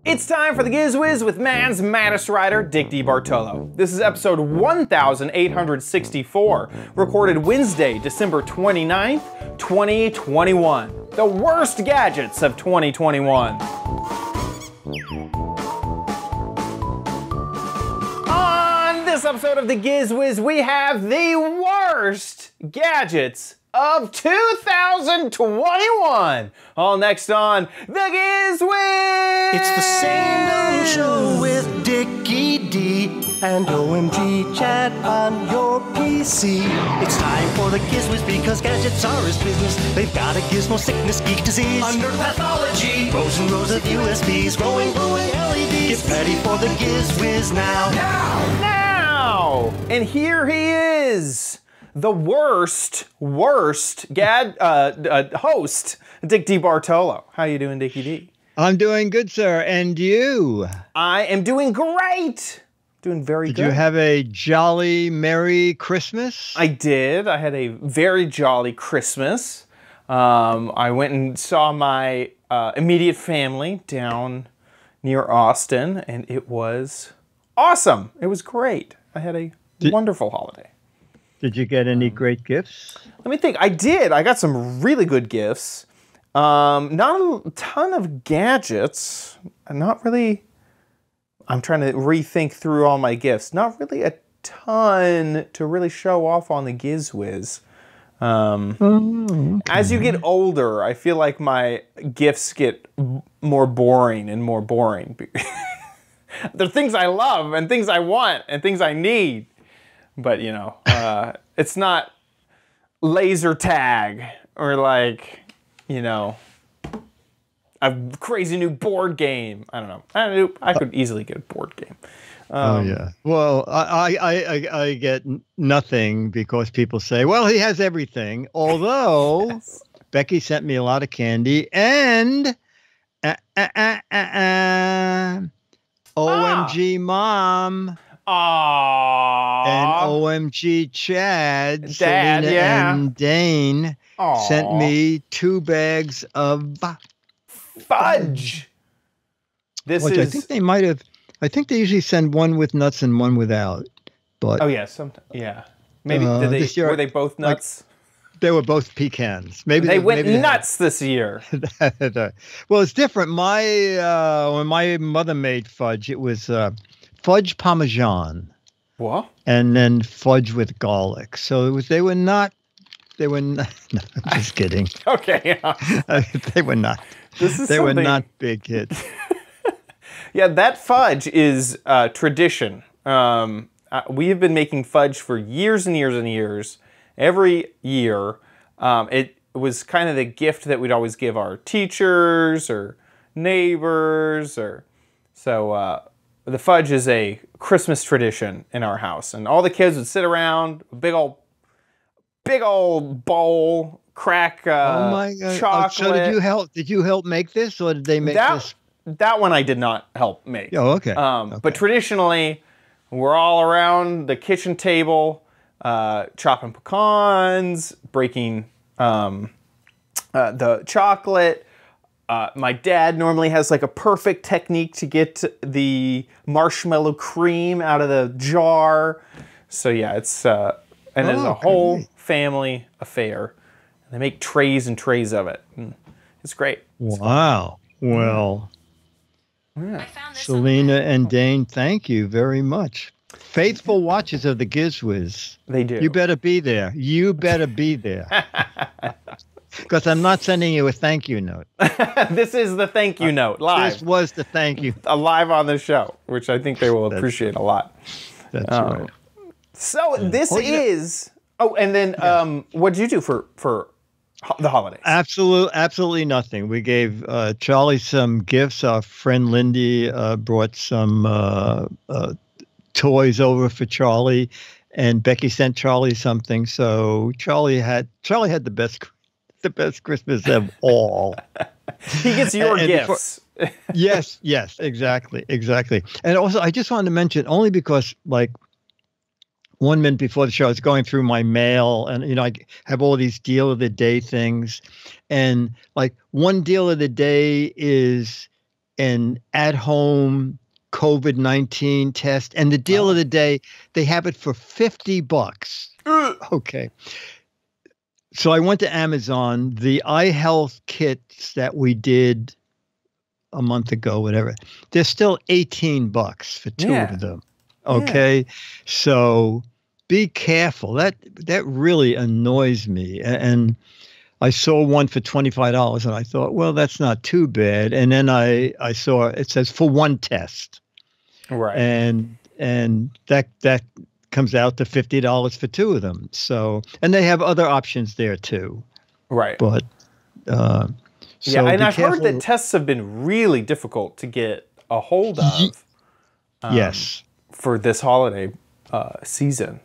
It's time for the Giz Wiz with man's maddest writer, Dick DeBartolo. This is episode 1864, recorded Wednesday, December 29th, 2021. The worst gadgets of 2021. On this episode of the Giz Wiz, we have the worst gadgets of 2021. All next on the Giz Wiz. It's the same old show with Dickie D and OMG chat on your PC. It's time for the Giz Wiz because gadgets are his business. They've got a gizmo sickness, geek disease, under pathology, rows and rows of USBs, glowing LEDs. Get ready for the Giz Wiz now. And here he is, the worst host, Dick DeBartolo. How you doing, Dickie D? I'm doing good, sir. And you? I am doing great. Doing very good. Did you have a jolly, merry Christmas? I did. I had a very jolly Christmas. I went and saw my immediate family down near Austin, and it was awesome. It was great. I had a wonderful holiday. Did you get any great gifts? Let me think. I did. I got some really good gifts. Not a ton of gadgets. Not really. I'm trying to rethink through all my gifts. Not really a ton to really show off on the Giz Wiz. Okay. As you get older, I feel like my gifts get more boring and more boring. They're things I love and things I want and things I need. But, you know, it's not laser tag or like, you know, a crazy new board game. I don't know. I could easily get a board game. Oh, yeah. Well, I get nothing because people say, well, he has everything. Although yes. Becky sent me a lot of candy and OMG Mom. Aww. And OMG Chad, Dad, Selena and Dane sent me 2 bags of fudge. Which I think they might have. I think they usually send one with nuts and one without. But oh yeah, sometimes yeah. Maybe were they both nuts? Like, they were both pecans. Maybe they went nuts this year. Well, it's different. When my mother made fudge, it was fudge parmesan. What? And then fudge with garlic. So it was. They were not. No, I'm just kidding. Okay. Yeah. They were not. They were not big hits. Yeah, that fudge is tradition. We have been making fudge for years and years and years. Every year, it was kind of the gift that we'd always give our teachers or neighbors, or so. The fudge is a Christmas tradition in our house, and all the kids would sit around, a big old bowl, crack oh my God. chocolate. So did you help make this, or did they make this? That one I did not help make. Oh, okay. Okay. But traditionally, we're all around the kitchen table, chopping pecans, breaking the chocolate. My dad normally has like a perfect technique to get the marshmallow cream out of the jar. So yeah, it's it's a whole family affair. They make trays and trays of it. It's great. Wow. Well, yeah. Selena and Dane, thank you very much. Faithful watchers of the Giz Wiz. They do. You better be there. You better be there. Because I'm not sending you a thank you note. This is the thank you note, live. This was the thank you. Live on the show, which I think they will appreciate a lot. That's right. So this is... Oh, and then what did you do for the holidays? Absolutely nothing. We gave Charlie some gifts. Our friend Lindy brought some toys over for Charlie, and Becky sent Charlie something. So Charlie had the best Christmas of all. He gets your gifts. Yes, exactly. And also, I just wanted to mention, only because, like, 1 minute before the show, I was going through my mail, and, you know, I have all these deal of the day things. And, like, one deal of the day is an at-home COVID-19 test. And the deal of the day, they have it for $50. Okay. So I went to Amazon. The eye health kits that we did a month ago, whatever, they're still $18 for two of them. Okay. Yeah. So be careful. That really annoys me. And I saw one for $25 and I thought, well, that's not too bad. And then I saw it says for one test. Right. And that comes out to $50 for two of them. So, and they have other options there too. Right. But so yeah, and I've heard that tests have been really difficult to get a hold of. Yes. For this holiday season.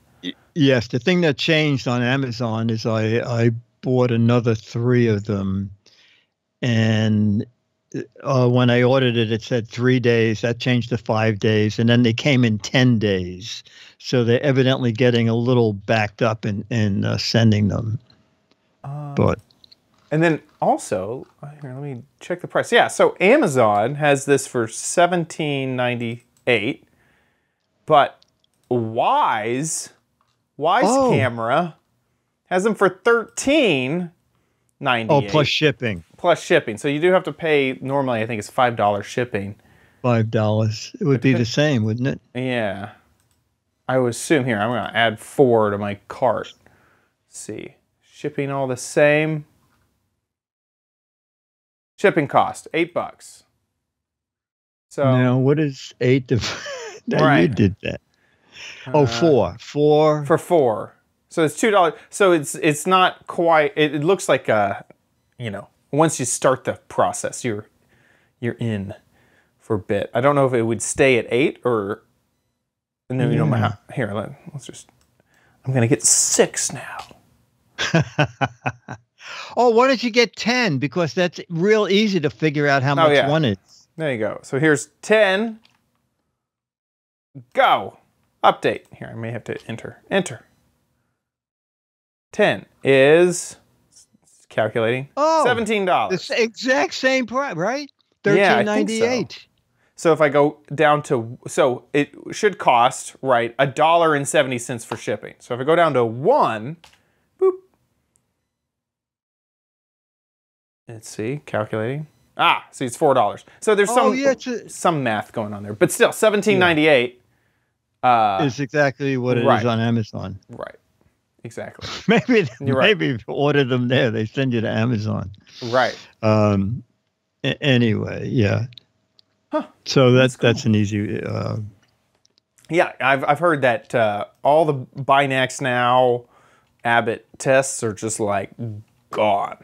Yes, the thing that changed on Amazon is I bought another 3 of them, and when I ordered it, it said 3 days. That changed to 5 days, and then they came in 10 days. So they're evidently getting a little backed up in sending them. But and then also, here, let me check the price. Yeah, so Amazon has this for $17.98, but Wise Camera has them for $13.98. Oh, plus shipping. Plus shipping. So you do have to pay, normally I think it's $5 shipping. $5. It would be the same, wouldn't it? Yeah. I would assume here, I'm going to add 4 to my cart. Let's see. Shipping all the same. Shipping cost, $8. So now, what is 8 to right. You did that. Oh, 4 for 4. So it's $2. So it's not quite. It looks like once you start the process, you're in for a bit. I don't know if it would stay at 8 or. No, you know here. Let's just. I'm gonna get 6 now. Oh, why don't you get 10? Because that's real easy to figure out how much one is. There you go. So here's 10. Go. Update. Here, I may have to enter. 10 is calculating. Oh, $17. The exact same price, right? $13.98. Yeah, so if I go down to, so it should cost, right, $1.70 for shipping. So if I go down to 1, boop. Let's see, calculating. See, it's $4. So there's some math going on there, but still, $17.98. Is exactly what it is on Amazon. Right. Exactly. Maybe if you order them there, they send you to Amazon. Right. Anyway, yeah. Huh. So that's cool. That's an easy. Yeah, I've heard that all the Binax Now Abbott tests are just like gone.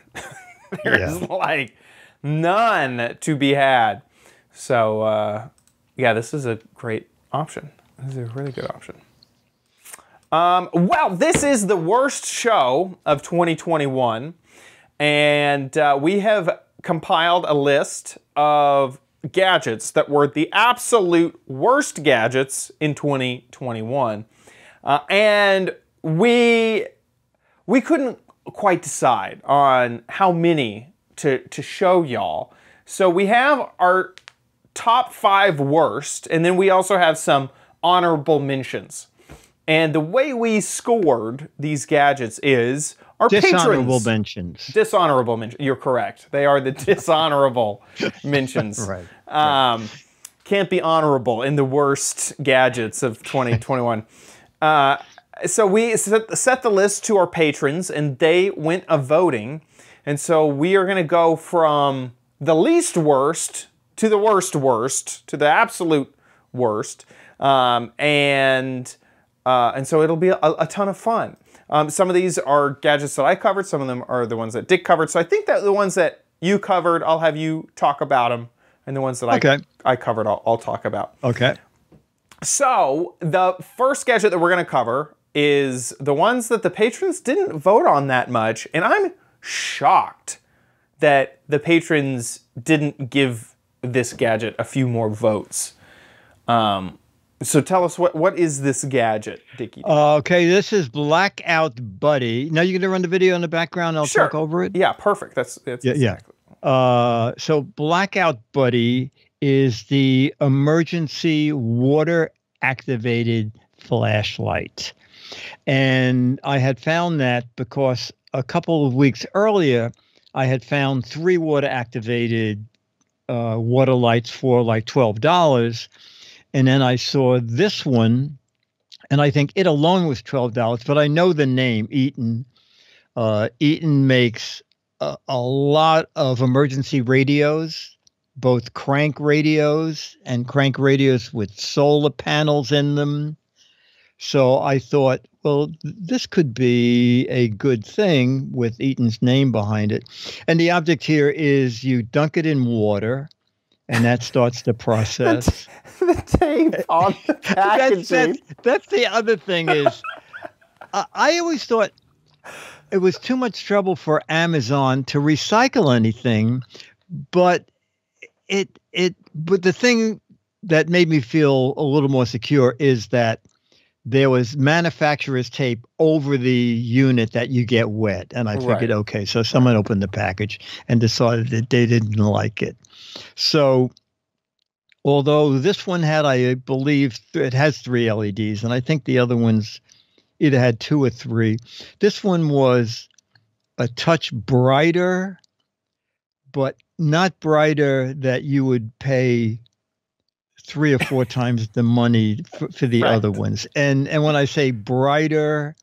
There's like none to be had. So yeah, this is a great option. This is a really good option. Well, this is the worst show of 2021, and we have compiled a list of gadgets that were the absolute worst gadgets in 2021, and we couldn't quite decide on how many to show y'all. So we have our top 5 worst, and then we also have some honorable mentions. And the way we scored these gadgets is our dishonorable mentions. Dishonorable mentions. You're correct. They are the dishonorable mentions. Right. Can't be honorable in the worst gadgets of 2021. So we set the list to our patrons, and they went a voting. And so we are going to go from the least worst to the worst to the absolute worst. And so it'll be a ton of fun. Some of these are gadgets that I covered. Some of them are the ones that Dick covered. So I think that the ones that you covered, I'll have you talk about them. And the ones that I covered, I'll talk about. Okay. So the first gadget that we're going to cover is the ones that the patrons didn't vote on that much. And I'm shocked that the patrons didn't give this gadget a few more votes. So tell us, what is this gadget, Dickie? Okay, this is Blackout Buddy. Now you're going to run the video in the background. I'll talk over it. Yeah, perfect. That's exactly. So Blackout Buddy is the emergency water activated flashlight. And I had found that because a couple of weeks earlier, I had found 3 water activated water lights for like $12. And then I saw this one, and I think it alone was $12, but I know the name, Eaton. Eaton makes a lot of emergency radios, both crank radios and crank radios with solar panels in them. So I thought, well, this could be a good thing with Eaton's name behind it. And the object here is you dunk it in water, and that starts the process. The tape on the packaging. That's the other thing is, I always thought it was too much trouble for Amazon to recycle anything, but but the thing that made me feel a little more secure is that there was manufacturer's tape over the unit that you get wet. And I figured, okay, so someone opened the package and decided that they didn't like it. So although this one had, I believe, it has 3 LEDs, and I think the other ones either had 2 or 3. This one was a touch brighter, but not brighter that you would pay 3 or 4 times the money for the other ones. And when I say brighter,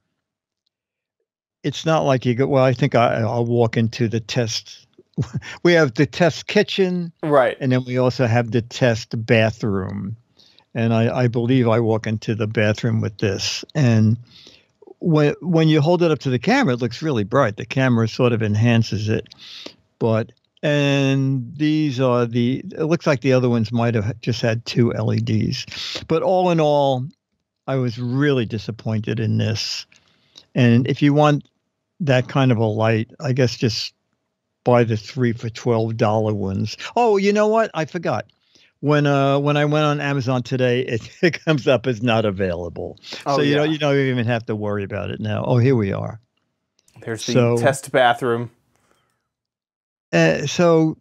it's not like you go, well, I think I'll walk into the test. We have the test kitchen. Right. And then we also have the test bathroom. And I believe I walk into the bathroom with this. And when you hold it up to the camera, it looks really bright. The camera sort of enhances it. And these are it looks like the other ones might have just had 2 LEDs. But all in all, I was really disappointed in this. And if you want that kind of a light, I guess just buy the 3 for $12 ones. Oh, you know what? I forgot. When I went on Amazon today, it comes up as not available. So you don't even have to worry about it now. Oh, here we are. There's the test bathroom. So,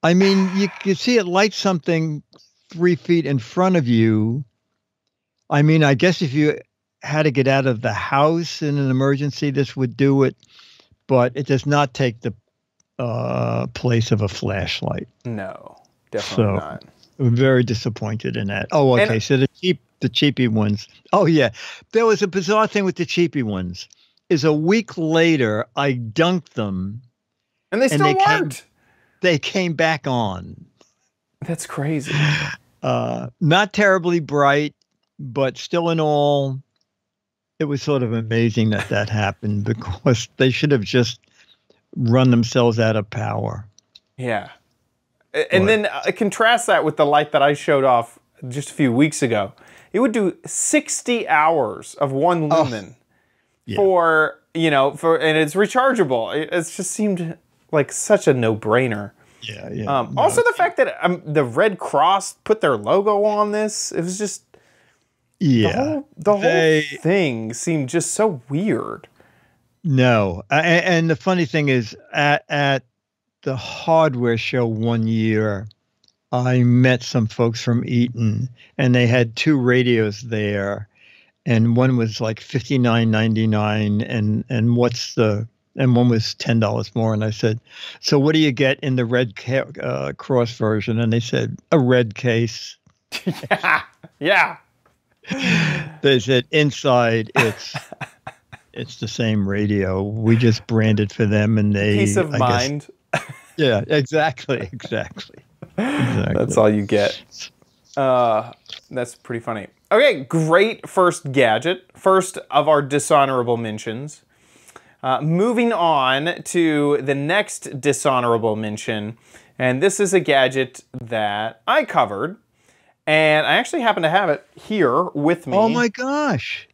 I mean, you can see it lights something 3 feet in front of you. I mean, I guess if you had to get out of the house in an emergency, this would do it. But it does not take the place of a flashlight. No, definitely not. I'm very disappointed in that. Oh, okay. So the cheapy ones. Oh, yeah. There was a bizarre thing with the cheapy ones. Is a week later, I dunked them. And they still worked. They came back on. That's crazy. Not terribly bright, but still in all, it was sort of amazing that happened because they should have just run themselves out of power. Yeah. And then contrast that with the light that I showed off just a few weeks ago. It would do 60 hours of 1 lumen and it's rechargeable. It just seemed like such a no-brainer. Yeah. Also, the fact that the Red Cross put their logo on this, it was just the whole thing seemed just so weird. No, and the funny thing is, at the hardware show one year, I met some folks from Eaton, and they had 2 radios there, and one was like $59.99, and one was $10 more. And I said, so what do you get in the Red Cross version? And they said, a red case. Yeah. They said, inside, it's the same radio. We just branded for them, and they... Peace of mind. Yeah, exactly. That's all you get. That's pretty funny. Okay, great first gadget. First of our dishonorable mentions. Moving on to the next dishonorable mention, and this is a gadget that I covered, and I actually happen to have it here with me. Oh my gosh.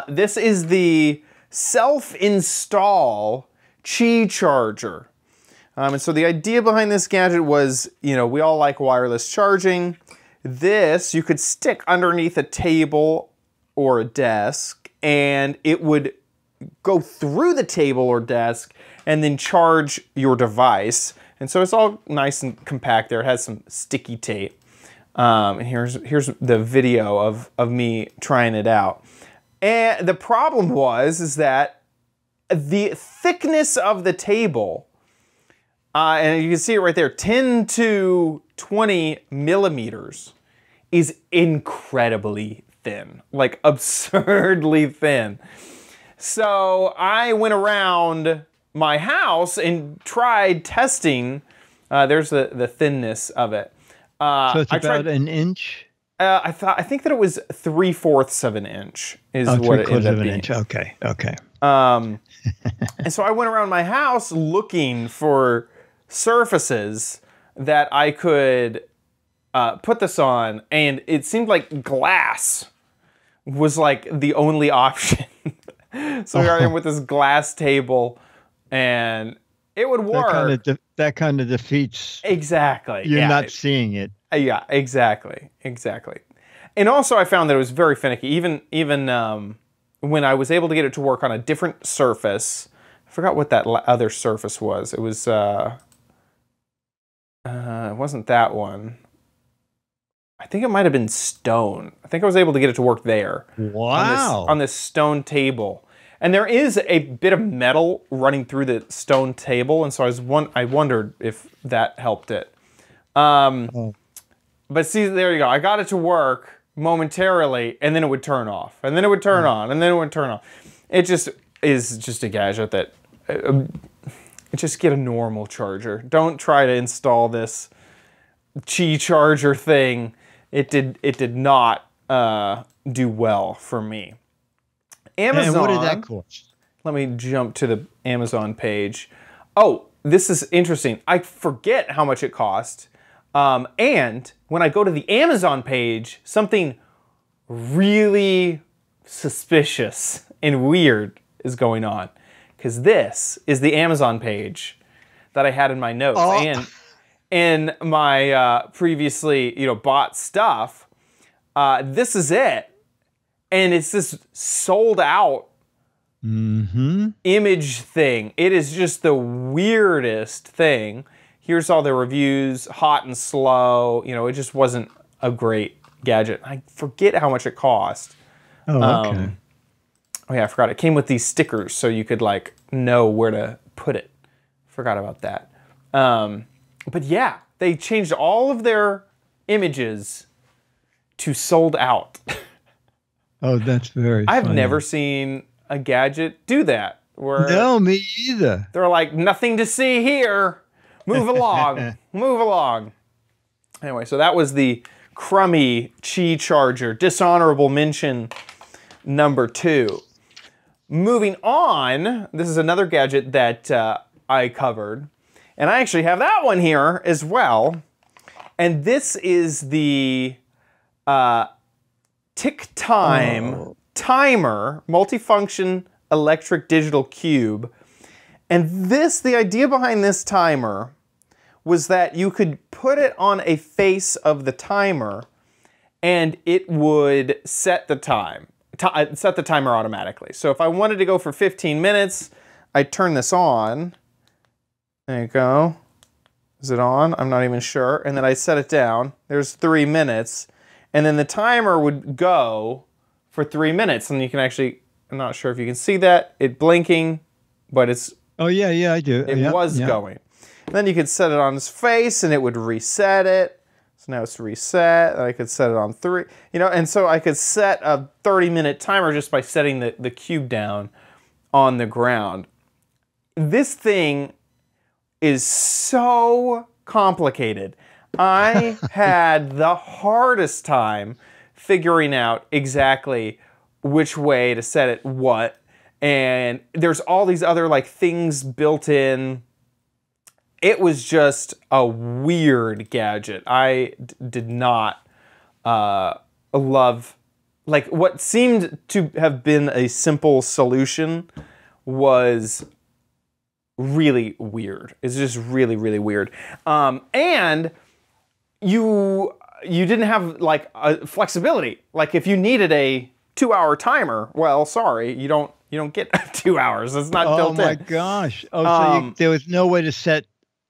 This is the self-install Qi charger. And so the idea behind this gadget was, we all like wireless charging. This you could stick underneath a table or a desk, and it would go through the table or desk and then charge your device. And so it's all nice and compact there. It has some sticky tape. And here's the video of me trying it out. And the problem is that the thickness of the table, and you can see it right there, 10 to 20 millimeters, is incredibly thin, like absurdly thin. So I went around my house and tried testing. There's the thinness of it. So it's about an inch? I think that it was 3/4 of an inch is what it ended up being. Inch. Okay, okay. And so I went around my house looking for surfaces that I could put this on, and it seemed like glass was like the only option. So here I am with this glass table, and it would work. That kind of defeats. Exactly. You're not seeing it. Yeah, exactly. And also I found that it was very finicky. Even when I was able to get it to work on a different surface, I forgot what that other surface was. It was, it wasn't that one. I think it might have been stone. I think I was able to get it to work there. Wow. On this stone table. And there is a bit of metal running through the stone table, and so I wondered if that helped it. But see, there you go. I got it to work momentarily, and then it would turn off, and then it would turn on, and then it would turn off. It just is just a gadget that just get a normal charger. Don't try to install this Qi charger thing. It did not do well for me. Amazon. And what did that cost? Let me jump to the Amazon page. Oh, this is interesting. I forget how much it cost. And when I go to the Amazon page, something really suspicious and weird is going on. Because this is the Amazon page that I had in my notes. Oh. And in my previously bought stuff, this is it. And it's this sold out image thing. It is just the weirdest thing. Here's all the reviews, hot and slow. It just wasn't a great gadget. I forget how much it cost. Oh, okay. Oh yeah, I forgot. It came with these stickers so you could like know where to put it. Forgot about that. But yeah, they changed all of their images to sold out. Oh, that's very funny. I've never seen a gadget do that. Where no, me either. They're like, nothing to see here. Move along. Move along. Anyway, so that was the crummy Qi charger. Dishonorable mention number 2. Moving on, this is another gadget that I covered. And I actually have that one here as well. And this is the TickTime timer multifunction electric digital cube. And the idea behind this timer was that you could put it on a face of the timer and it would set the timer automatically. So if I wanted to go for 15 minutes, I'd turn this on. There you go. Is it on? I'm not even sure. And then I set it down. There's 3 minutes. And then the timer would go for 3 minutes. And you can actually, I'm not sure if you can see that. It's blinking, but it's... Oh, yeah, I do. It was going. And then you could set it on its face and it would reset it. So now it's reset. And I could set it on 3. And so I could set a 30-minute timer just by setting the cube down on the ground. This thing is so complicated. I had the hardest time figuring out exactly which way to set it what. And there's all these other like things built in. It was just a weird gadget. I did not love, like what seemed to have been a simple solution was really weird. It's just really, really weird. And you didn't have like a flexibility. Like if you needed a 2-hour timer, well, sorry, you don't get 2 hours. It's not built in. Oh my gosh! Oh, so there was no way to set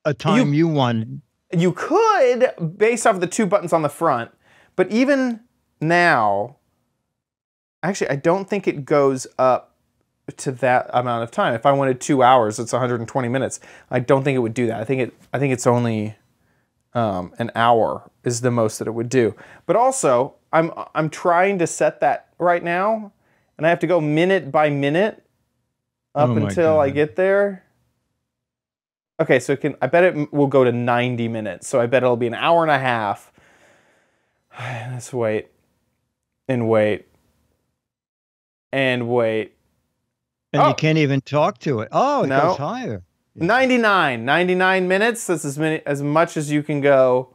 a time you wanted. You could, based off the 2 buttons on the front, but even now, actually, I don't think it goes up to that amount of time. If I wanted 2 hours, it's 120 minutes. I don't think it would do that. I think it's only an hour is the most that it would do. But also, I'm trying to set that right now, and I have to go minute by minute up until I get there. Okay, so I bet it will go to 90 minutes. So I bet it'll be an hour and a half. Let's wait. And wait. And wait. And you can't even talk to it. Oh, it goes higher. 99 minutes. That's as much as you can go.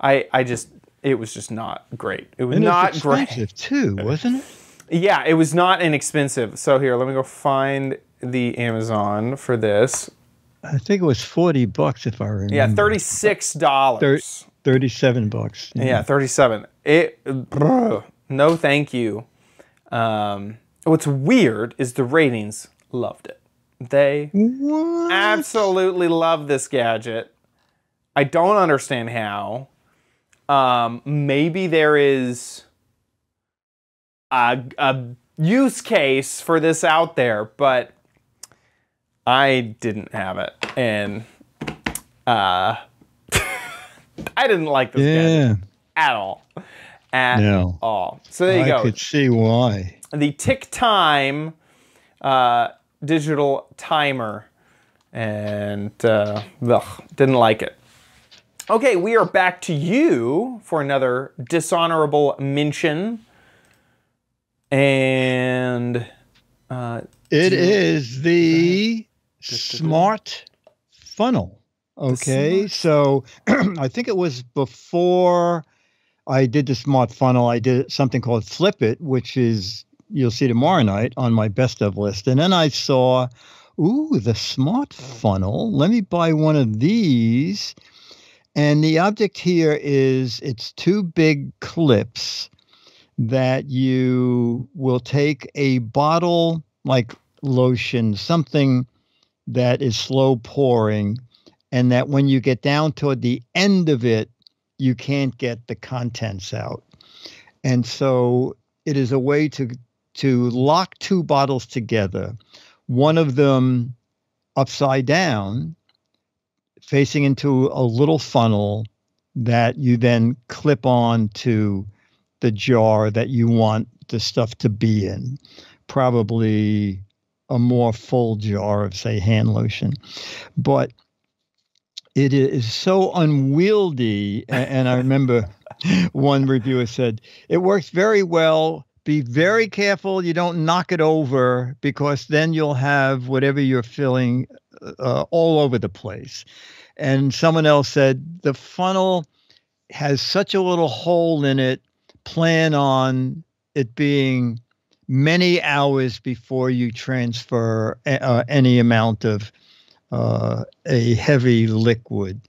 It was just not great. It was not great. Expensive too, wasn't it? Yeah, it was not inexpensive. So here, let me go find the Amazon for this. I think it was $40 if I remember. Yeah, $36. $37. Yeah, 37. No, thank you. What's weird is the ratings loved it. They absolutely love this gadget. I don't understand how. Maybe there is a use case for this out there, but I didn't have it, and I didn't like this gadget at all. At all. So there you go. I could see why. The Tick Time digital timer, and didn't like it. Okay, we are back to you for another dishonorable mention, and it is the smart funnel. Okay, so I think it was before I did the smart funnel. I did something called Flip It, which is you'll see tomorrow night on my best of list. And then I saw, ooh, the smart funnel. Let me buy one of these. And the object here is it's 2 big clips that you will take a bottle like lotion, something that is slow pouring, and that when you get down toward the end of it, you can't get the contents out. And so it is a way to lock 2 bottles together, one of them upside down, facing into a little funnel that you then clip on to the jar that you want the stuff to be in, probably a more full jar of, say, hand lotion. But it is so unwieldy. And I remember one reviewer said, it works very well. Be very careful you don't knock it over, because then you'll have whatever you're filling all over the place. And someone else said, the funnel has such a little hole in it, plan on it being many hours before you transfer any amount of a heavy liquid.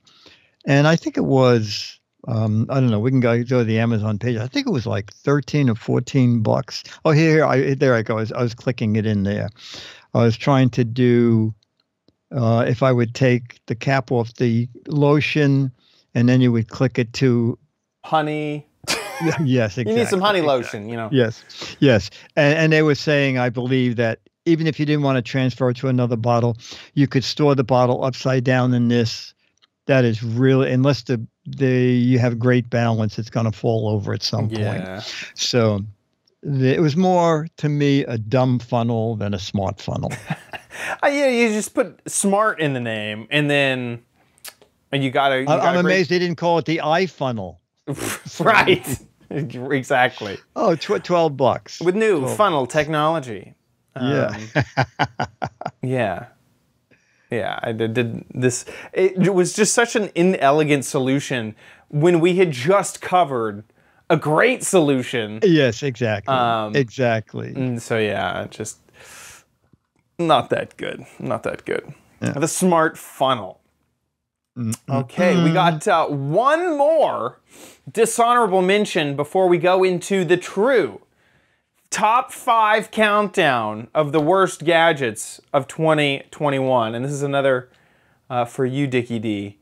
And I think it was, I don't know, we can go to the Amazon page. I think it was like 13 or 14 bucks. Oh, there I go. I was clicking it in there. I was trying to do, if I would take the cap off the lotion and then you would click it to honey. Yes, exactly. You need some honey lotion, you know. Yes. And they were saying, I believe, that even if you didn't want to transfer it to another bottle, you could store the bottle upside down in this. That is really, unless you have great balance, it's going to fall over at some point. So it was more, to me, a dumb funnel than a smart funnel. Yeah, you just put smart in the name, and then you got to. I'm amazed they didn't call it the iFunnel. Right. Exactly. Oh, $12 with new funnel technology. Yeah. I did this. It was just such an inelegant solution when we had just covered a great solution. Yes, exactly. Exactly. So yeah, just not that good. Not that good. Yeah. The smart funnel. Okay, we got one more dishonorable mention before we go into the true top 5 countdown of the worst gadgets of 2021. And this is another for you, Dickie D.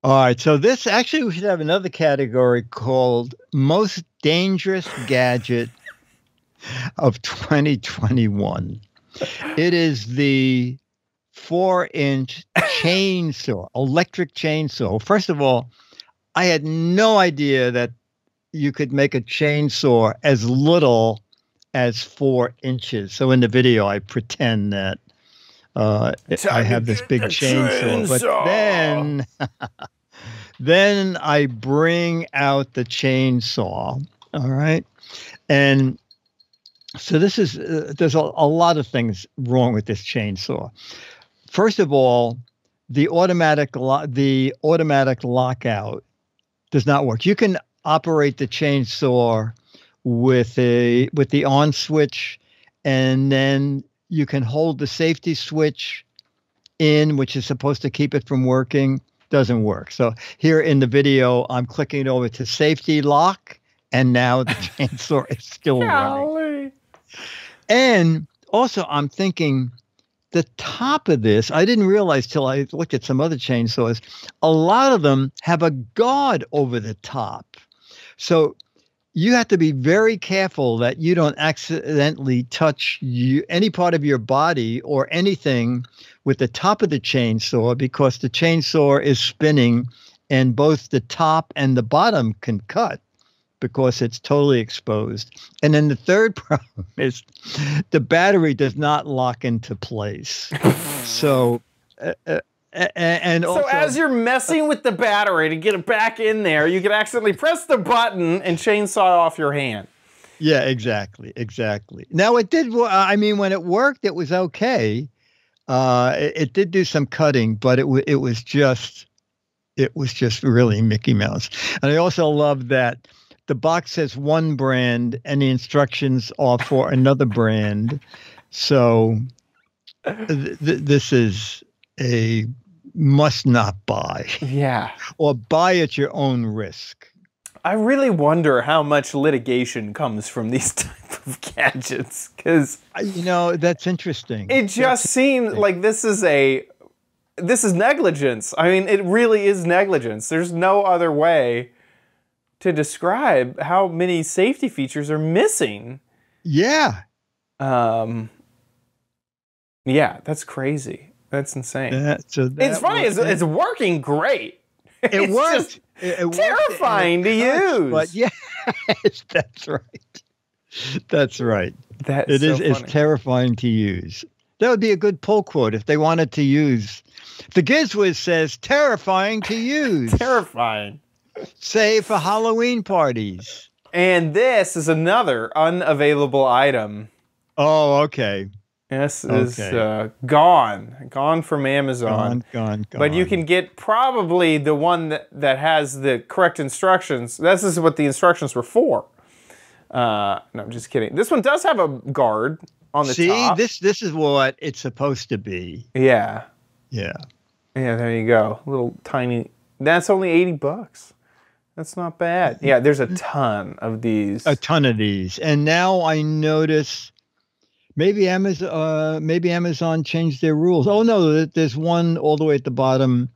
All right, so this actually we should have another category called Most Dangerous Gadget of 2021. It is the 4-inch chainsaw, electric chainsaw. First of all, I had no idea that you could make a chainsaw as little as 4 inches. So in the video, I pretend that I have this big chainsaw, but then I bring out the chainsaw. All right. And so this is, there's a lot of things wrong with this chainsaw. First of all, the automatic lockout does not work. You can operate the chainsaw with the on switch, and then you can hold the safety switch in, which is supposed to keep it from working. Doesn't work. So here in the video, I'm clicking over to safety lock, and now the chainsaw is still running. And also, I'm thinking the top of this, I didn't realize till I looked at some other chainsaws, a lot of them have a guard over the top. So you have to be very careful that you don't accidentally touch any part of your body or anything with the top of the chainsaw, because the chainsaw is spinning and both the top and the bottom can cut because it's totally exposed. And then the third problem is the battery does not lock into place. So, and also, as you're messing with the battery to get it back in there, you can accidentally press the button and chainsaw off your hand. Yeah, exactly. Now it did. I mean, when it worked, it was okay. It did do some cutting, but it was just really Mickey Mouse. And I also love that the box says one brand and the instructions are for another brand. So this is a must not buy. Yeah. Or buy at your own risk. I really wonder how much litigation comes from these type of gadgets, because that's interesting. It just seems like this is negligence. I mean, it really is negligence. There's no other way to describe how many safety features are missing. Yeah. Yeah, that's crazy. That's insane. It's funny. It's working great. It worked. It's terrifying to use. But yes, that's right. That's right. It's terrifying to use. That would be a good pull quote if they wanted to use. The Giz Wiz says, terrifying to use. Terrifying. Say for Halloween parties. And this is another unavailable item. Oh, okay. This is gone from Amazon. Gone. But you can get probably the one that has the correct instructions. This is what the instructions were for. No, I'm just kidding. This one does have a guard on the top. See, this is what it's supposed to be. Yeah. Yeah. Yeah, there you go. Little tiny. That's only $80. That's not bad. Yeah, there's a ton of these. A ton of these. And now I notice maybe Amazon changed their rules. Oh no, there's one all the way at the bottom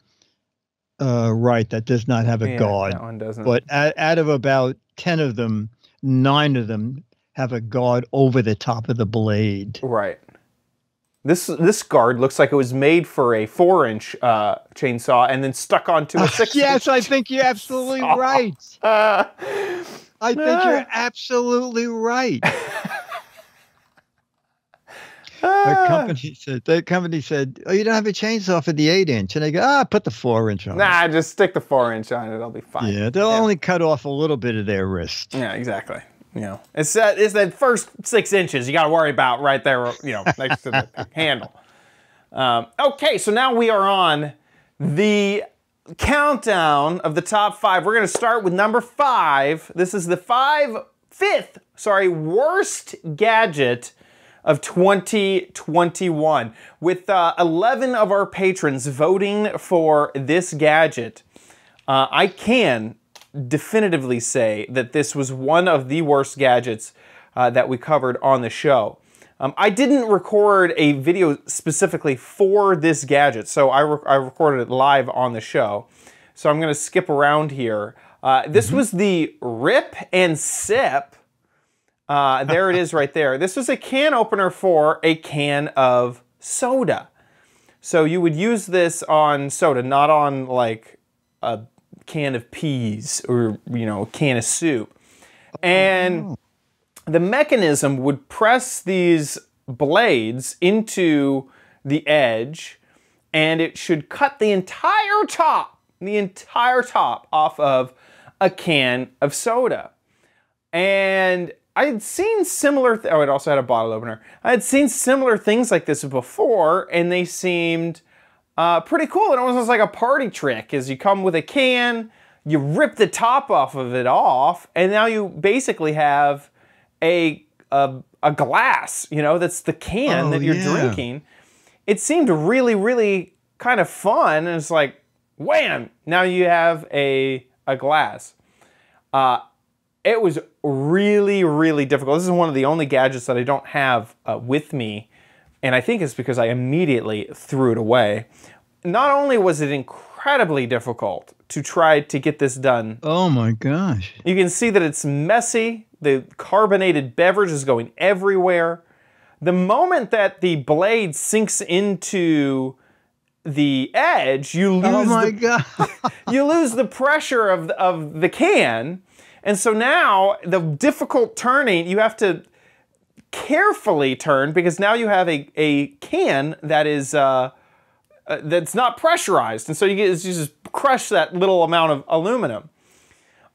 right that does not have a guard. That one doesn't. But out of about 10 of them, 9 of them have a guard over the top of the blade. Right. This guard looks like it was made for a 4-inch chainsaw and then stuck onto a 6-inch. Yes, I think you're absolutely right. I think you're absolutely right. The company said, oh, you don't have a chainsaw for the 8-inch. And they go, put the 4-inch on. Nah, just stick the 4-inch on it. It'll be fine. Yeah, they'll only cut off a little bit of their wrist. Yeah, exactly. It's that first 6 inches you got to worry about right there, next to the handle. Okay, so now we are on the countdown of the top 5. We're going to start with number 5. This is the fifth worst gadget of 2021, with 11 of our patrons voting for this gadget. I can definitively say that this was one of the worst gadgets that we covered on the show. I didn't record a video specifically for this gadget, so I recorded it live on the show. So I'm going to skip around here. This was the Rip and Sip. There it is right there. This was a can opener for a can of soda. So you would use this on soda, not on like a can of peas or, you know, a can of soup. And the mechanism would press these blades into the edge, and it should cut the entire top off of a can of soda. And I had seen similar, oh, it also had a bottle opener. I had seen similar things like this before, and they seemed pretty cool. It almost was like a party trick, as you come with a can, you rip the top off of it off, and now you basically have a glass, you know, that's the can that you're drinking. It seemed really, really kind of fun, and it's like, wham! Now you have a glass. It was really, really difficult. This is one of the only gadgets that I don't have with me, and I think it's because I immediately threw it away. Not only was it incredibly difficult to try to get this done. Oh my gosh. You can see that it's messy. The carbonated beverage is going everywhere. The moment that the blade sinks into the edge, you lose you lose the pressure of the can. And so now the difficult turning, you have to carefully turn, because now you have a can that is that's not pressurized. And so you just crush that little amount of aluminum.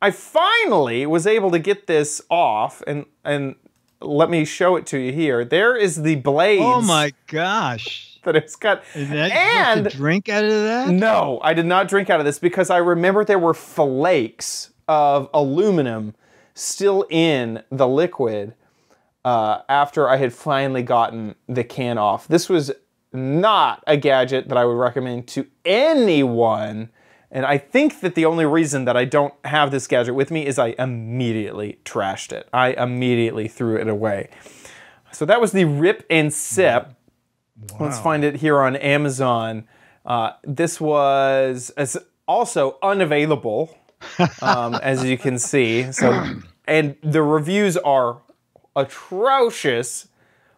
I finally was able to get this off, and let me show it to you here. There is the blades. Oh my gosh. That it's got. And did you drink out of that? No, I did not drink out of this, because I remember there were flakes of aluminum still in the liquid after I had finally gotten the can off. This was not a gadget that I would recommend to anyone. And I think that the only reason that I don't have this gadget with me is I immediately trashed it. I immediately threw it away. So that was the Rip and Sip. Wow. Let's find it here on Amazon. This was also unavailable, as you can see. So, and the reviews are atrocious.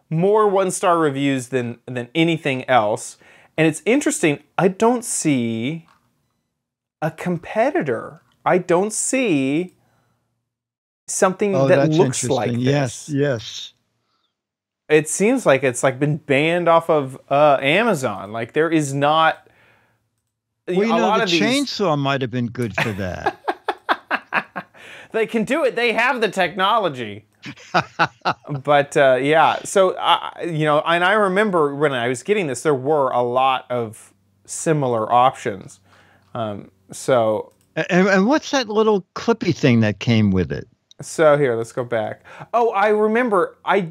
More one-star reviews than anything else. And it's interesting, I don't see a competitor. I don't see something that looks like this. Yes, yes. It seems like it's like been banned off of Amazon. Like there is not. Well, you know, the chainsaw might have been good for that. They can do it. They have the technology. But yeah, so you know, and I remember when I was getting this, there were a lot of similar options. So. And what's that little clippy thing that came with it? So here, let's go back. Oh, I remember. I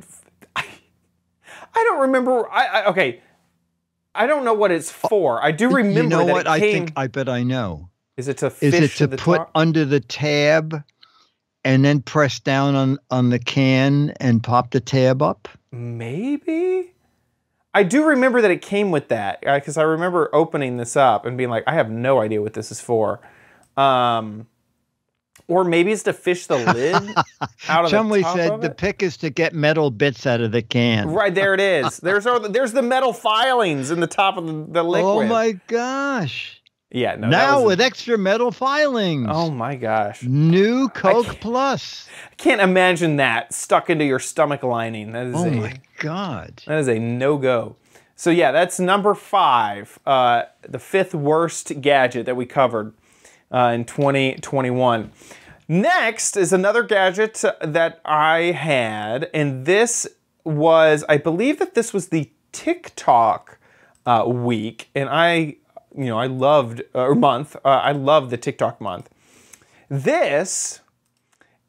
don't remember. Okay. I don't know what it's for. I do remember. You know what? I bet I know. Is it to fish? Is it to put top? Under the tab, and then press down on the can and pop the tab up? Maybe. I do remember that it came with that, because I remember opening this up and being like, I have no idea what this is for. Or maybe it's to fish the lid out of Somebody the top said of the it. pick is to get metal bits out of the can. Right, there it is. There's the metal filings in the top of the liquid. Oh my gosh. Yeah, no. Now with extra metal filings. Oh my gosh. New Coke Plus. I can't imagine that stuck into your stomach lining. That is my God. That is a no-go. So yeah, that's number 5, the 5th worst gadget that we covered in 2021. Next is another gadget that I had, and this was, I believe that this was the TikTok week, and I loved, or month, I love the TikTok month. This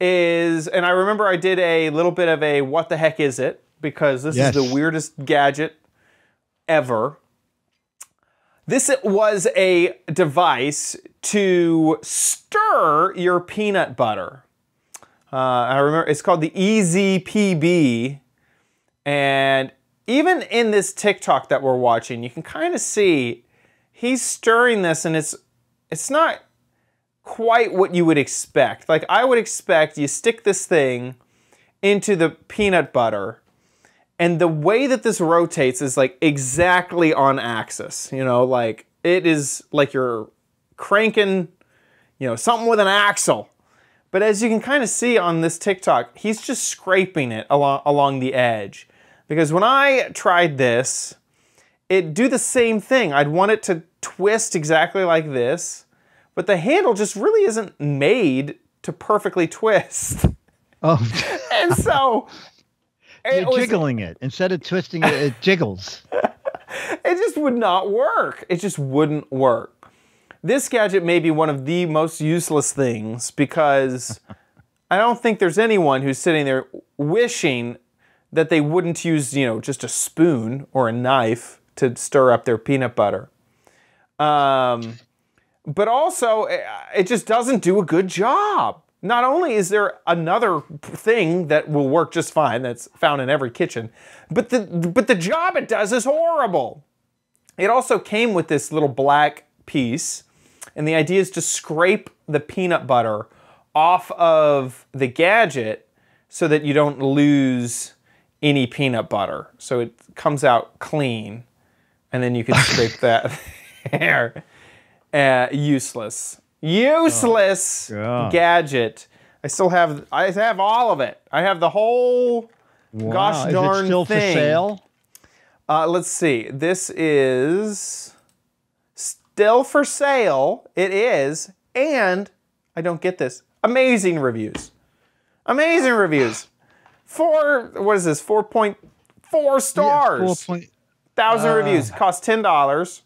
is, and I remember I did a little bit of a what the heck is it, because this is the weirdest gadget ever. This was a device to stir your peanut butter. I remember it's called the Ezpb, And even in this TikTok that we're watching, you can kind of see he's stirring this, and it's not quite what you would expect. Like, I would expect you stick this thing into the peanut butter, and the way that this rotates is like exactly on axis. You know, like it is like you're cranking, you know, something with an axle. But as you can kind of see on this TikTok, he's just scraping it along the edge. Because when I tried this, it'd do the same thing. I'd want it to twist exactly like this, but the handle just really isn't made to perfectly twist. Oh. And so you're jiggling it. Instead of twisting it, it jiggles. It just would not work. It just wouldn't work. This gadget may be one of the most useless things because I don't think there's anyone who's sitting there wishing that they wouldn't use, you know, just a spoon or a knife to stir up their peanut butter. But also, it just doesn't do a good job. Not only is there another thing that will work just fine, that's found in every kitchen, but the job it does is horrible. It also came with this little black piece, and the idea is to scrape the peanut butter off of the gadget so that you don't lose any peanut butter. So it comes out clean, and then you can scrape that there. Useless gadget. I have all of it. I have the whole gosh darn Is it still thing. for sale? Let's see. This is still for sale. It is, and I don't get this. Amazing reviews. Amazing reviews. What is this? 4.4 stars. Yeah, 1,000 reviews. Cost $10.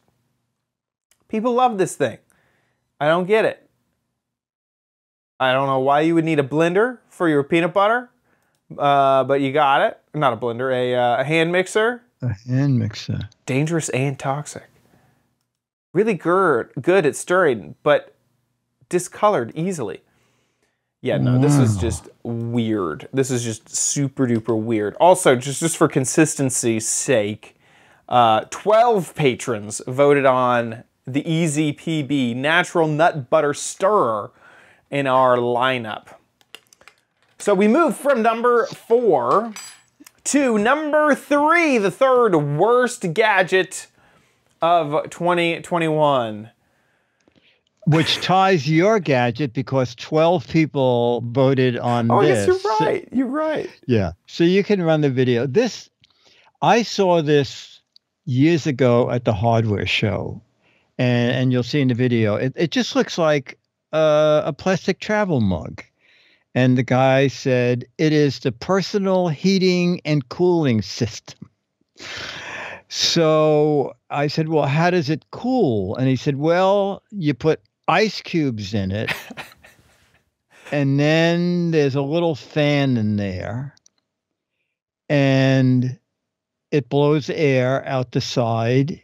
People love this thing. I don't get it. I don't know why you would need a blender for your peanut butter, but you got it. Not a blender, a hand mixer. A hand mixer. Dangerous and toxic. Really good at stirring, but discolored easily. Yeah, no, this is just weird. This is just super duper weird. Also, just for consistency's sake, 12 patrons voted on the Ezpb Natural Nut Butter Stirrer in our lineup. So we move from number 4 to number 3, the third worst gadget of 2021. Which ties your gadget because 12 people voted on this. Oh, yes, you're right. You're right. Yeah. So you can run the video. I saw this years ago at the hardware show, and you'll see in the video, it just looks like a plastic travel mug. And the guy said, it is the personal heating and cooling system. So I said, well, how does it cool? And he said, well, you put ice cubes in it, and then there's a little fan in there, and it blows air out the side,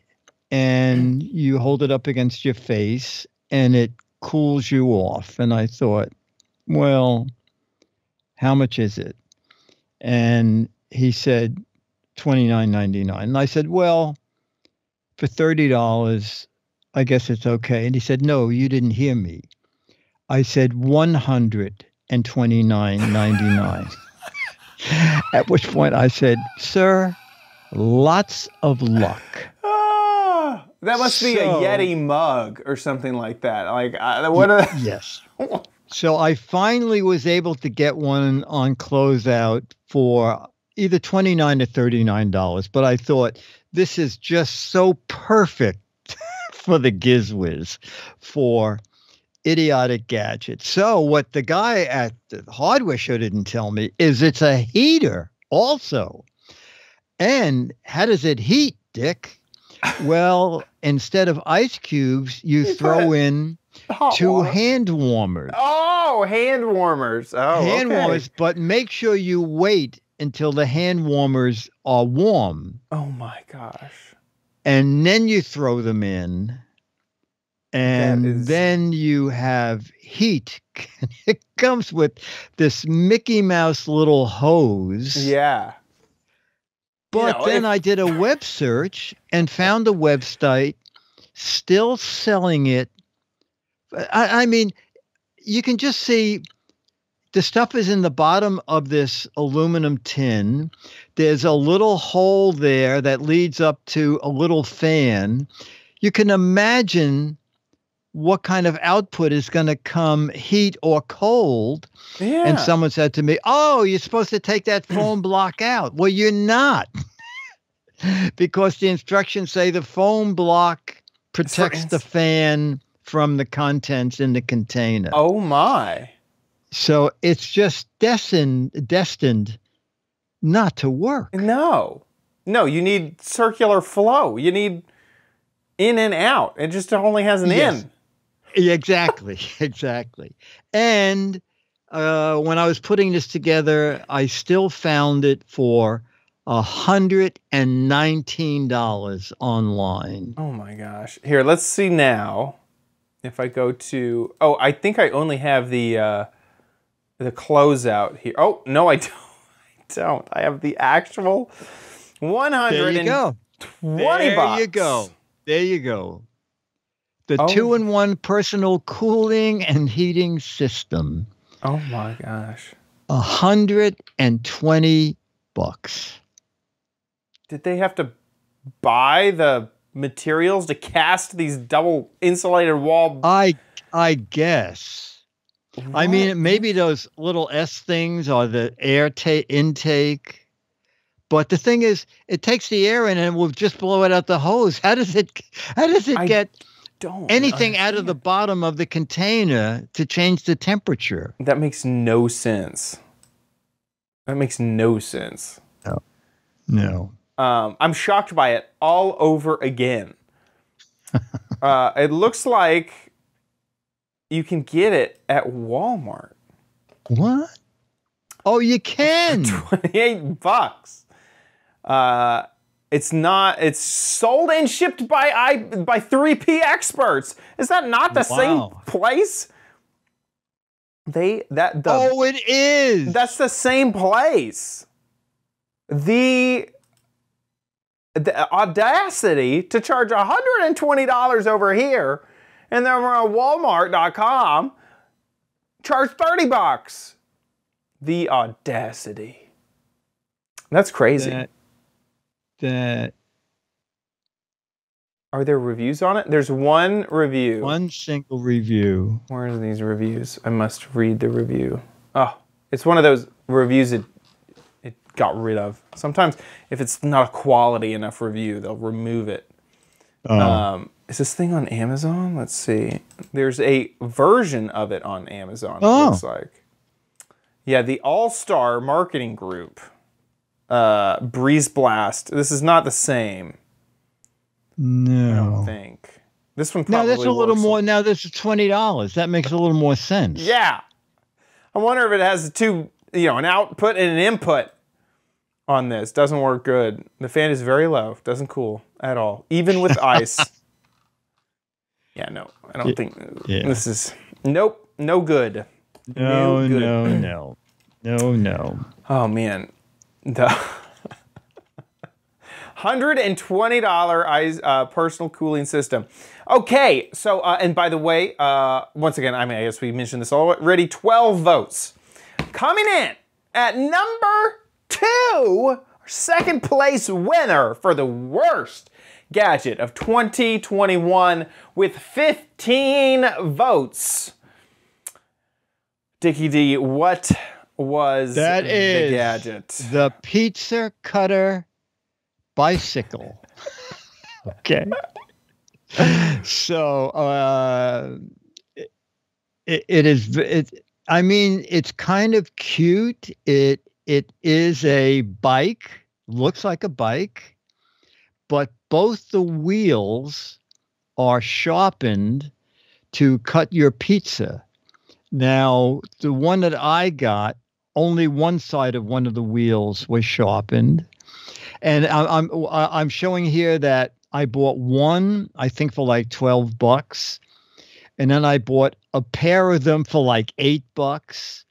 and you hold it up against your face, and it cools you off. And I thought, well, how much is it? And he said $29.99. And I said, well, for $30, I guess it's okay. And he said, no, you didn't hear me. I said $129.99. At which point I said, sir, lots of luck. That must be a Yeti mug or something like that. Like, yes. So I finally was able to get one on closeout for either $29 or $39. But I thought, this is just so perfect for the Giz Wiz, for idiotic gadgets. So what the guy at the hardware show didn't tell me is it's a heater also. And how does it heat, Dick? Well, instead of ice cubes, you throw in 2 hand warmers. Oh, hand warmers. Oh, hand warmers, but make sure you wait until the hand warmers are warm. Oh my gosh. And then you throw them in, and then you have heat. It comes with this Mickey Mouse little hose. Yeah. But then I did a web search and found a website still selling it. I mean, you can just see the stuff is in the bottom of this aluminum tin. There's a little hole there that leads up to a little fan. You can imagine what kind of output is going to come, heat or cold. Yeah. And someone said to me, "Oh, you're supposed to take that foam block out." Well, you're not, because the instructions say the foam block protects the fan from the contents in the container. Oh my. So it's just destined not to work. No, you need circular flow. You need in and out. It just only has an in. Exactly, exactly. And when I was putting this together, I still found it for $119 online. Oh my gosh. Here, let's see now. If I go to, oh, I think I only have the closeout here. Oh, no, I don't. I have the actual 120 There you go. bucks. There you go. The 2-in-1 personal cooling and heating system. Oh my gosh. $120. Did they have to buy the materials to cast these double insulated wall? I guess. What? I mean, maybe those little S things are the air intake. But the thing is, it takes the air in and it will just blow it out the hose. How does it get anything out of the bottom of the container to change the temperature? That makes no sense. That makes no sense. No. I'm shocked by it all over again. It looks like you can get it at Walmart. What? Oh, you can. $28. It's sold and shipped by 3P experts. Is that not the same place? Oh, it is. That's the same place. The audacity to charge $120 over here, and then we're on Walmart.com, charge $30. The audacity. That's crazy. Are there reviews on it? There's one review. One single review. Where are these reviews? I must read the review. Oh, it's one of those reviews it got rid of. Sometimes if it's not a quality enough review, they'll remove it. Is this thing on Amazon? Let's see. There's a version of it on Amazon, it looks like. Yeah, the All-Star Marketing Group. Breeze Blast. This is not the same. No. I don't think. This one probably Now that's a little works. more. Now this is $20. That makes a little more sense. Yeah. I wonder if it has an output and an input on this. Doesn't work good. The fan is very low. Doesn't cool at all. Even with ice. Yeah, no. I don't think this is... Nope. No good. No. Oh, man. The $120 personal cooling system. Okay, so, and by the way, once again, I guess we mentioned this already, 12 votes. Coming in at number 2, second place winner for the worst gadget of 2021 with 15 votes. Dickie D, what was the gadget? The pizza cutter bicycle. Okay. So I mean, it's kind of cute. It is a bike, looks like a bike, but both the wheels are sharpened to cut your pizza. Now, the one that I got, only one side of one of the wheels was sharpened. And I'm showing here that I bought one, I think for like $12. And then I bought a pair of them for like $8.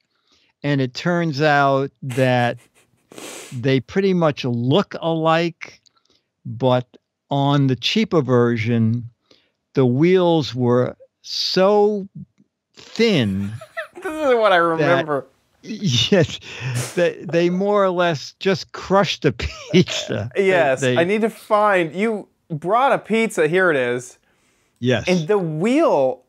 And it turns out that they pretty much look alike, but on the cheaper version, the wheels were so thin. This is what I remember. Yes, they more or less just crushed the pizza. Yes, I need to find. You brought a pizza. Here it is. Yes. And the wheel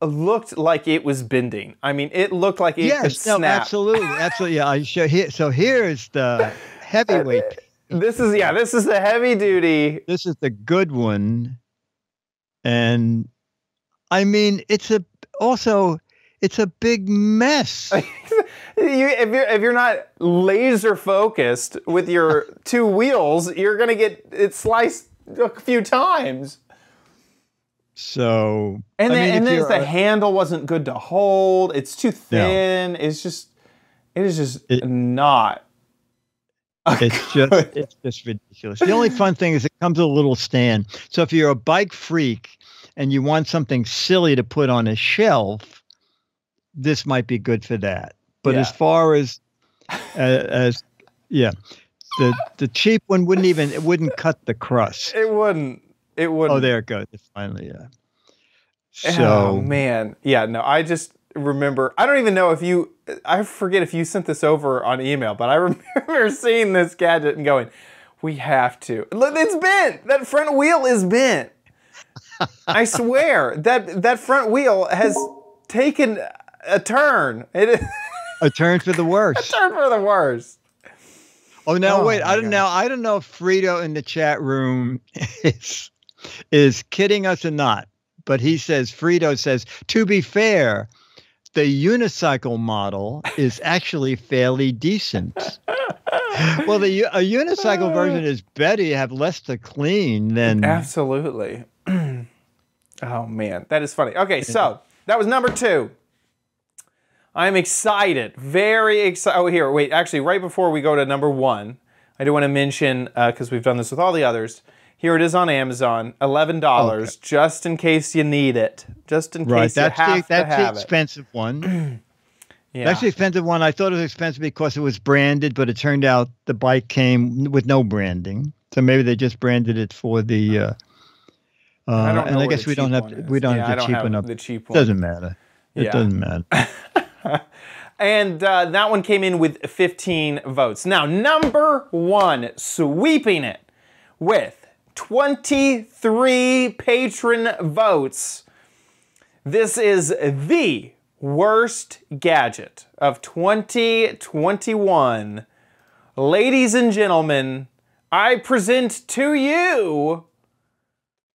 looked like it was bending. I mean, it looked like it could snap. Absolutely, absolutely. Yeah, I show here. So here's the heavyweight. This is the heavy duty. This is the good one, and I mean, it's a big mess. If you're not laser focused with your two wheels, you're gonna get it sliced a few times. So and then the handle wasn't good to hold. It's too thin. No. It is just not. It's just ridiculous. The only fun thing is it comes with a little stand. So if you're a bike freak and you want something silly to put on a shelf, this might be good for that. But as far as the cheap one wouldn't cut the crust. It wouldn't. Oh, there it goes. Finally, yeah. So, oh man, yeah. No, I just remember. I don't even know if you. I forget if you sent this over on email, but I remember seeing this gadget and going, "We have to." Look, it's bent. That front wheel is bent. I swear that front wheel has taken a turn. A turn for the worse. A turn for the worse. Oh, now wait. I don't know if Frito in the chat room is kidding us or not. But Frito says, to be fair, the unicycle model is actually fairly decent. Well, a unicycle version is better. You have less to clean than. Absolutely. Oh, man. That is funny. Okay, so that was number 2. I'm excited. Very excited. Oh, here. Wait. Actually, right before we go to number 1, I do want to mention, because we've done this with all the others, here it is on Amazon, $11, just in case you need it. Just in case you have to have it. That's the expensive one. Yeah. That's the expensive one. I thought it was expensive because it was branded, but it turned out the bike came with no branding. So maybe they just branded it for the. I don't know. And I guess we don't have the cheap enough. The cheap one. Doesn't matter. It doesn't matter. And that one came in with 15 votes. Now, number 1, sweeping it with 23 patron votes. This is the worst gadget of 2021. Ladies and gentlemen, I present to you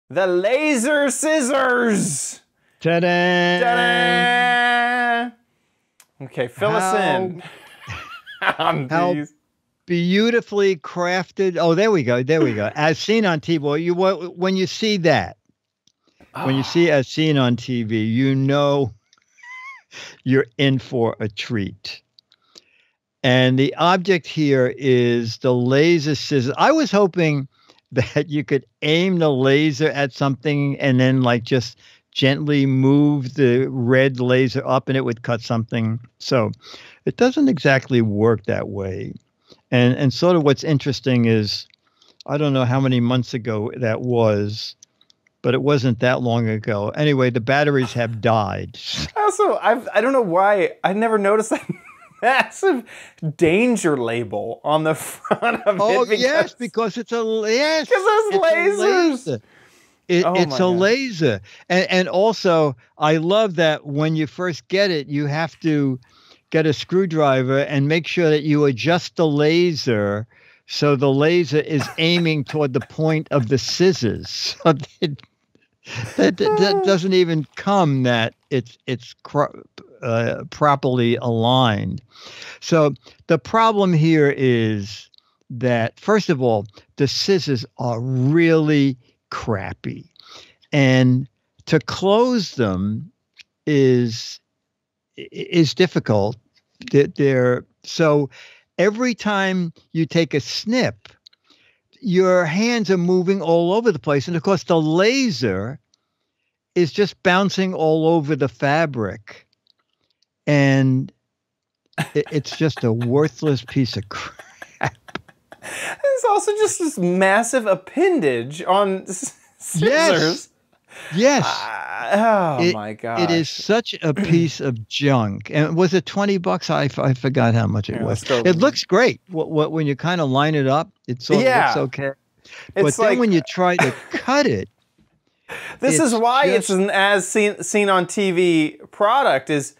the laser scissors. Ta-da! Ta-da! Okay, fill us in. How beautifully crafted. Oh, there we go. There we go. As seen on TV, when you see that, when you see as seen on TV, you know you're in for a treat. And the object here is the laser scissors. I was hoping that you could aim the laser at something and then just gently move the red laser up and it would cut something. So it doesn't exactly work that way. And sort of what's interesting is, I don't know how many months ago that was, but it wasn't that long ago. Anyway, the batteries have died. Also, I don't know why I never noticed that massive danger label on the front of it. Oh, yes, because it's a laser. Because it's lasers. It's a laser. And also, I love that when you first get it, you have to get a screwdriver and make sure that you adjust the laser so the laser is aiming toward the point of the scissors. So that doesn't even come that it's properly aligned. So the problem here is that, first of all, the scissors are really crappy, and to close them is difficult. So every time you take a snip, your hands are moving all over the place, and of course the laser is just bouncing all over the fabric, and it's just a worthless piece of crap. There's also just this massive appendage on scissors. Yes. My God. It is such a piece of junk. And was it $20? I forgot how much it was. It looks great. When you kind of line it up, it sort of looks okay. But then when you try to cut it, this is why it's an as seen on TV product. Is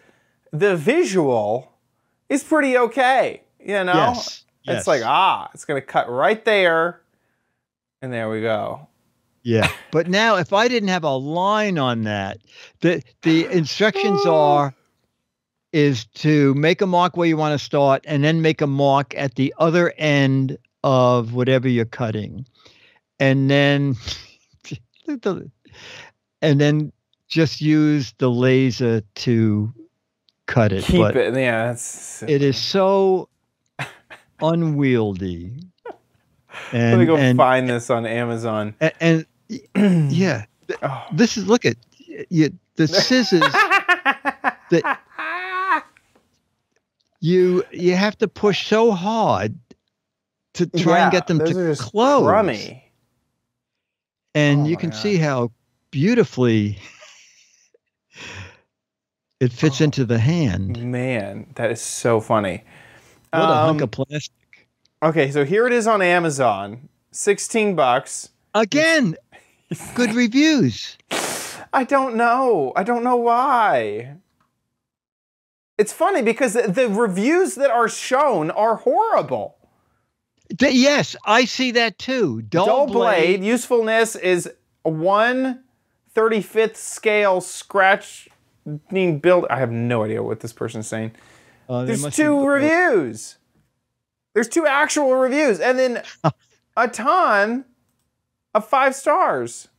the visual is pretty okay. You know, yes. It's like it's gonna cut right there, and there we go. Yeah, but now if I didn't have a line on that, the instructions is to make a mark where you want to start, and then make a mark at the other end of whatever you're cutting, and then just use the laser to cut it. Keep it. Yeah, it is so unwieldy. Let me go find this on Amazon. And yeah, this is, look at the scissors that you have to push so hard to try and get them to close. Crummy. And you can see how beautifully it fits into the hand. Man, that is so funny. What a hunk of plastic. Okay, so here it is on Amazon. $16. Again, good reviews. I don't know. I don't know why. It's funny because the reviews that are shown are horrible. Yes, I see that too. Dull blade. Usefulness is 1/35th scale scratching build. I have no idea what this person's saying. There's 2 reviews. There's 2 actual reviews, and then a ton of 5 stars.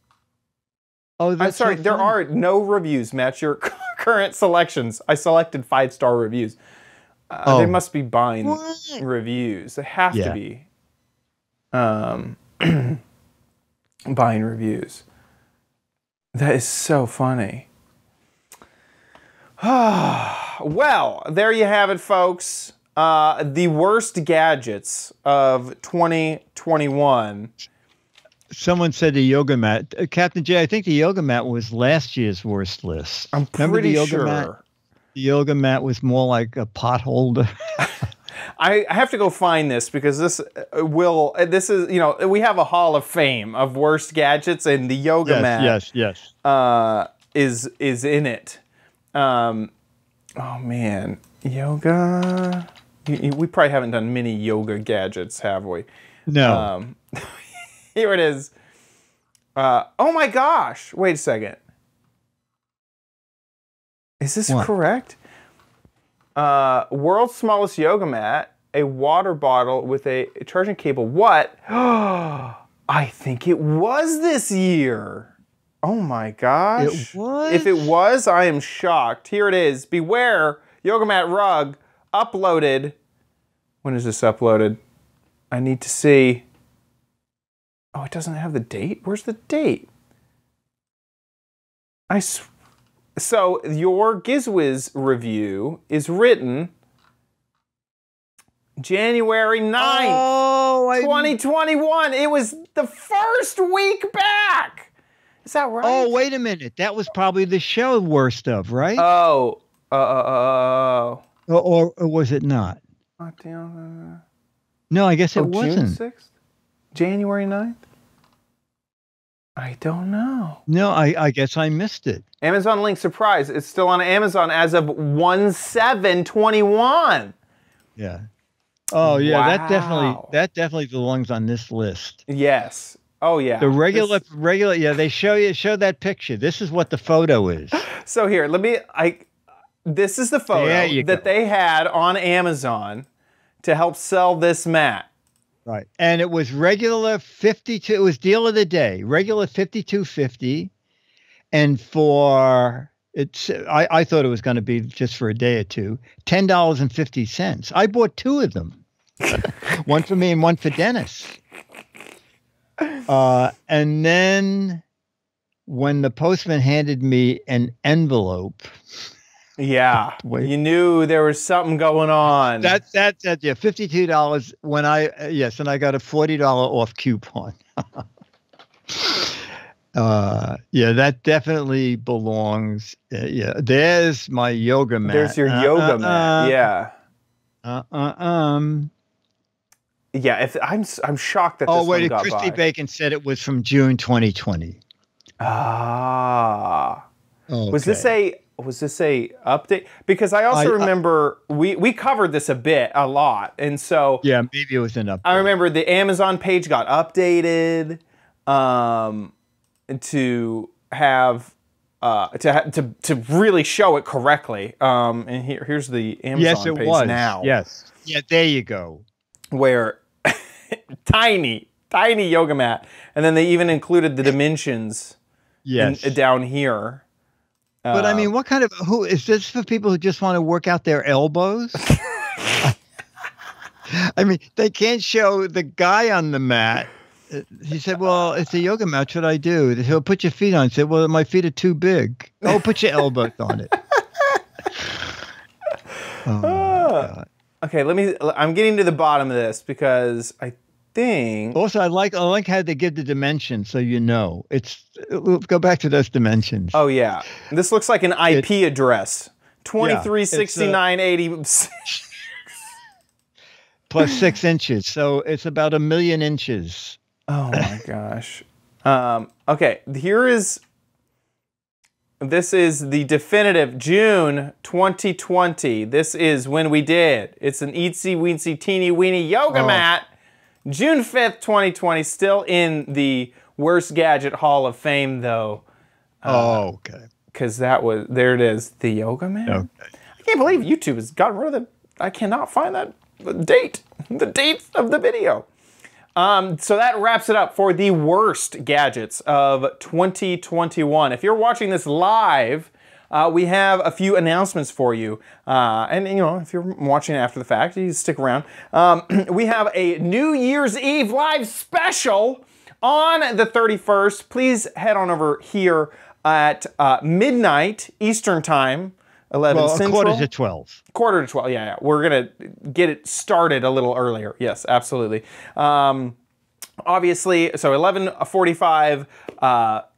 Oh, that's I'm sorry. There are no reviews match your current selections. I selected 5-star reviews. They must be buying reviews. They have to be buying reviews. That is so funny. Well, there you have it, folks. The worst gadgets of 2021. Someone said the yoga mat. Captain J, I think the yoga mat was last year's worst list. I'm pretty sure. The yoga mat was more like a pot holder. I have to go find this because this is, you know, we have a hall of fame of worst gadgets, and the yoga mat is in it. Oh man, yoga. We probably haven't done many yoga gadgets, have we? No. Here it is. Oh my gosh! Wait a second. Is this correct? World's smallest yoga mat, a water bottle with a charging cable. What? I think it was this year. Oh my gosh. It was? If it was, I am shocked. Here it is. Beware, yoga mat rug, uploaded. When is this uploaded? I need to see. Oh, it doesn't have the date? Where's the date? So your Giz Wiz review is written January 9th, 2021. It was the first week back. Is that right? Oh, wait a minute. That was probably the show worst of, right? Oh. Or was it not? No, I guess it wasn't. June 6th? January 9th? I don't know. No, I guess I missed it. Amazon link surprise. It's still on Amazon as of 1/7/21. Yeah. Oh yeah, Wow. that definitely belongs on this list. Yes. Oh yeah. The regular yeah, they show that picture. This is what the photo is. So here, this is the photo that they had on Amazon to help sell this mat. Right. And it was regular 52. It was deal of the day. Regular 52.50. And for I thought it was going to be just for a day or two, $10.50. I bought 2 of them. One for me and one for Dennis. And then when the postman handed me an envelope Yeah, Wait. you knew there was something going on. That's yeah, $52 when yes, and I got a $40 off coupon. Yeah, that definitely belongs. Yeah, there's my yoga mat. There's your yoga mat. Yeah. Yeah, if I'm shocked that this one got Christy by. Bacon said it was from June 2020. Ah. Okay. Was this a update? Because I also remember we covered this a lot, and so yeah, maybe it was an update. I remember the Amazon page got updated to have to really show it correctly. And here's the Amazon page now. Yes. Yeah, there you go. Where tiny yoga mat, and then they even included the dimensions. Yes. Down here. But I mean, what kind of who is this for? People who just want to work out their elbows? I mean, they can't show the guy on the mat. He said, "Well, it's a yoga mat. What should I do?" He'll put your feet on. He said, "Well, my feet are too big." Oh, put your elbows on it. Oh, God. Okay, I'm getting to the bottom of this because I think. Also, I like how they give the dimensions, so you know. We'll go back to those dimensions. Oh yeah, this looks like an IP address. 236980. Plus 6 inches, so it's about 1 million inches. Oh my gosh. Okay, this is the definitive June 2020. This is when we did. It's an eensy weensy teeny weeny yoga mat. June 5th, 2020. Still in the Worst Gadget Hall of Fame though. Okay. Because there it is, the yoga mat. Okay. I can't believe YouTube has gotten rid of it. I cannot find the date of the video. So that wraps it up for the worst gadgets of 2021. If you're watching this live, we have a few announcements for you. And you know, if you're watching after the fact, you stick around. We have a New Year's Eve live special on the 31st. Please head on over here at midnight Eastern Time. 11 Central. Quarter to 12. Quarter to 12, yeah. We're going to get it started a little earlier. Yes, absolutely. Obviously, so 11:45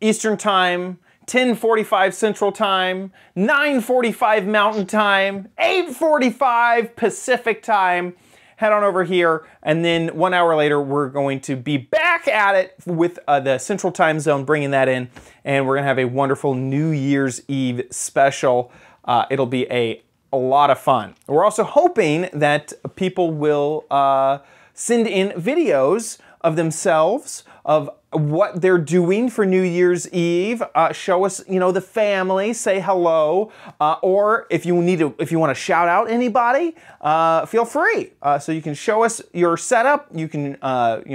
Eastern Time, 10:45 Central Time, 9:45 Mountain Time, 8:45 Pacific Time. Head on over here, and then 1 hour later, we're going to be back at it with the Central Time Zone, bringing that in, and we're going to have a wonderful New Year's Eve special. It'll be a lot of fun. We're also hoping that people will send in videos of themselves, of what they're doing for New Year's Eve. Show us, you know, the family, say hello, or if you want to shout out anybody, feel free. So you can show us your setup, you can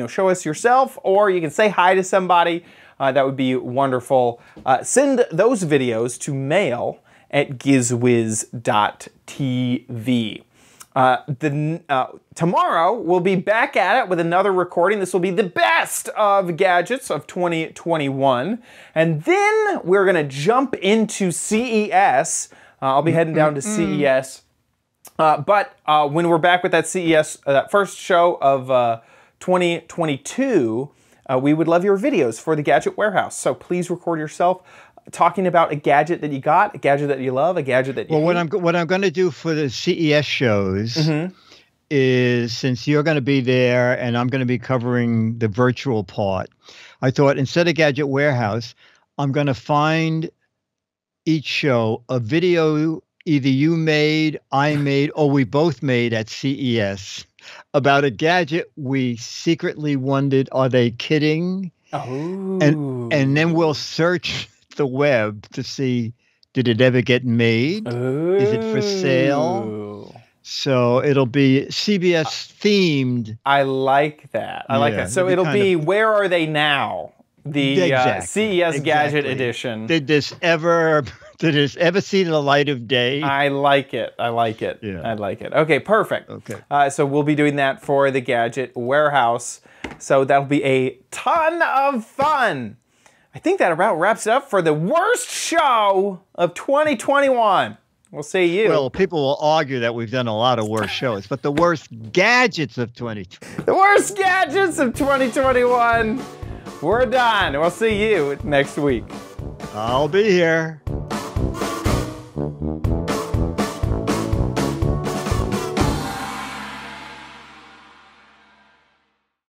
show us yourself, or you can say hi to somebody. That would be wonderful. Send those videos to mail@gizwiz.tv. Tomorrow we'll be back at it with another recording. This will be the best of gadgets of 2021. And then we're going to jump into CES. I'll be heading down to CES. But when we're back with that CES, that first show of 2022, we would love your videos for the Gadget Warehouse. So please record yourself talking about a gadget that you got, a gadget that you love, a gadget that you hate. What I'm going to do for the CES shows is, since you're going to be there and I'm going to be covering the virtual part, I thought instead of Gadget Warehouse, I'm going to find each show a video either you made, I made, or we both made at CES about a gadget we secretly wondered, are they kidding? Oh. And then we'll search the web to see, did it ever get made? Ooh. Is it for sale? So it'll be CBS themed. I like that. I like that. So it'll be Where Are They Now? The CES Gadget Edition. Did this ever see the light of day? I like it. I like it. Yeah. I like it. Okay, perfect. Okay. So we'll be doing that for the Gadget Warehouse. So that'll be a ton of fun. I think that about wraps it up for the worst show of 2021. We'll see you. Well, people will argue that we've done a lot of worse shows, but the worst gadgets of 2020. The worst gadgets of 2021. We're done. We'll see you next week. I'll be here.